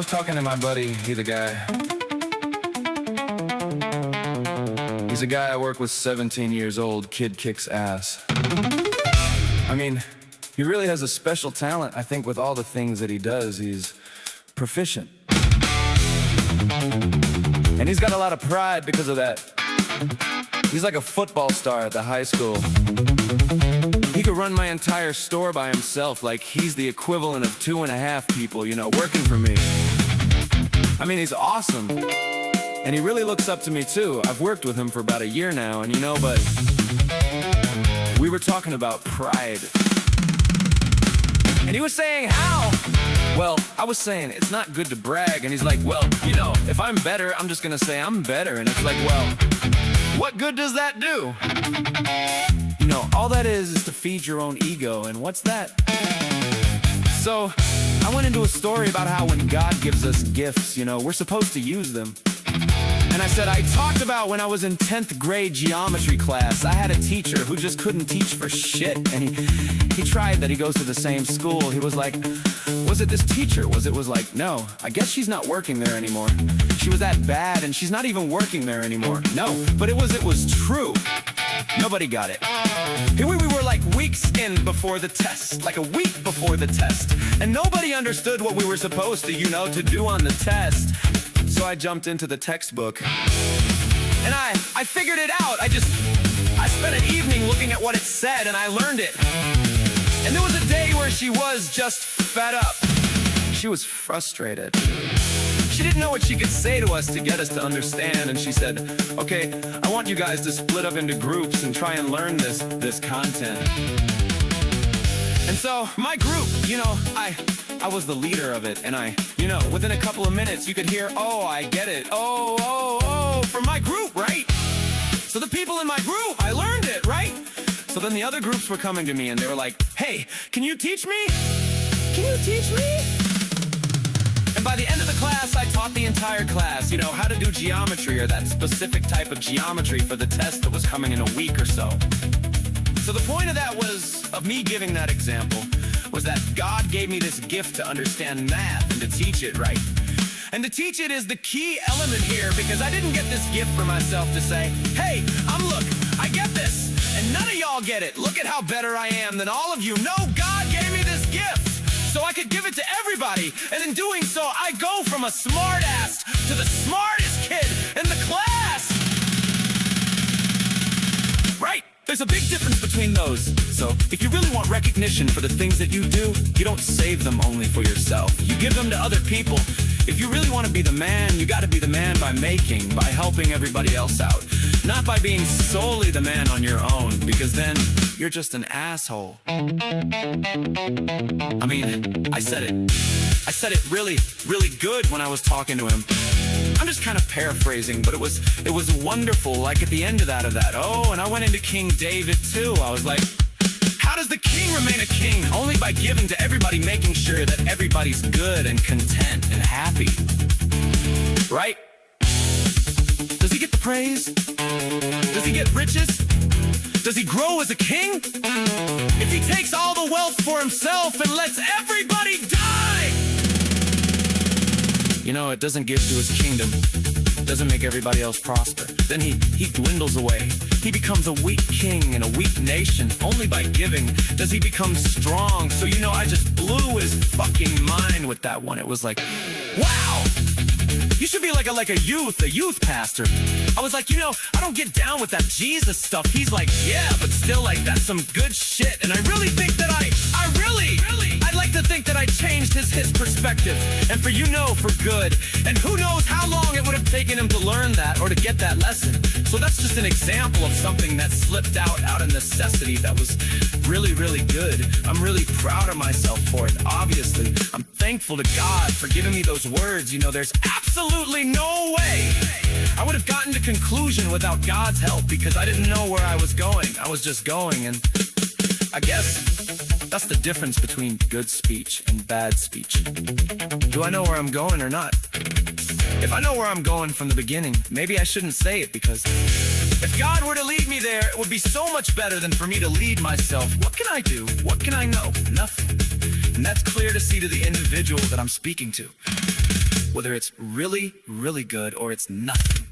was talking to my buddy, he's a guy I work with, 17 years old, kid kicks ass. I mean, he really has a special talent. I think with all the things that he does, he's proficient. And he's got a lot of pride because of that. He's like a football star at the high school. He could run my entire store by himself, like he's the equivalent of 2.5 people, you know, working for me. I mean, he's awesome. And he really looks up to me too. I've worked with him for about a year now, and you know, but we were talking about pride. And he was saying, how? Well, I was saying, it's not good to brag. And he's like, well, you know, if I'm better, I'm just gonna say I'm better. And it's like, well, what good does that do? You know, all that is to feed your own ego. And what's that? So I went into a story about how when God gives us gifts, you know, we're supposed to use them. And I said, I talked about when I was in 10th grade geometry class, I had a teacher who just couldn't teach for shit. And he tried that. He goes to the same school. He was like, was it this teacher? Was like, no, I guess she's not working there anymore. She was that bad and she's not even working there anymore. No, but it was true. Nobody got it. Here we were like weeks in before the test, like a week before the test. And nobody understood what we were supposed to, you know, to do on the test. So I jumped into the textbook and I figured it out. I spent an evening looking at what it said and I learned it. And there was a day where she was just fed up. She was frustrated. She didn't know what she could say to us to get us to understand. And she said, okay, I want you guys to split up into groups and try and learn this content. And so my group, you know, I was the leader of it, and you know, within a couple of minutes you could hear, oh, I get it, oh, from my group, right? So the people in my group, I learned it, right? So then the other groups were coming to me and they were like, hey, can you teach me? Can you teach me? And by the end of the class, I taught the entire class, you know, how to do geometry or that specific type of geometry for the test that was coming in a week or so. So the point of that of me giving that example, was that God gave me this gift to understand math and to teach it right. And to teach it is the key element here, because I didn't get this gift for myself to say, hey, look, I get this, and none of y'all get it. Look at how better I am than all of you. No, God gave me this gift so I could give it to everybody. And in doing so, I go from a smart ass to the smartest kid in the class. Right? There's a big difference between those. So if you really want recognition for the things that you do, you don't save them only for yourself. You give them to other people. If you really want to be the man, you got to be the man by helping everybody else out. Not by being solely the man on your own, because then you're just an asshole. I mean, I said it really, really good when I was talking to him. I'm just kind of paraphrasing, but it was wonderful, like at the end of that, oh, and I went into King David too. I was like, how does the king remain a king? Only by giving to everybody, making sure that everybody's good and content and happy. Right? Does he get the praise? Does he get riches? Does he grow as a king? If he takes all the wealth for himself and lets everybody die, you know, it doesn't give to his kingdom, doesn't make everybody else prosper. Then he dwindles away. He becomes a weak king in a weak nation. Only by giving does he become strong. So, you know, I just blew his fucking mind with that one. It was like, wow, you should be like a youth pastor. I was like, you know, I don't get down with that Jesus stuff. He's like, yeah, but still, like, that's some good shit. And I really think that I'd like to think that I changed his perspective. And for good. And who knows how long it would have taken him to learn that or to get that lesson. So that's just an example of something that slipped out of necessity that was really, really good. I'm really proud of myself for it, obviously. I'm thankful to God for giving me those words. You know, there's absolutely no way I would have gotten to conclusion without God's help, because I didn't know where I was going. I was just going, and I guess that's the difference between good speech and bad speech. Do I know where I'm going or not? If I know where I'm going from the beginning, maybe I shouldn't say it, because if God were to lead me there, it would be so much better than for me to lead myself. What can I do? What can I know? Nothing. And that's clear to see to the individual that I'm speaking to. whether it's really, really good or it's nothing.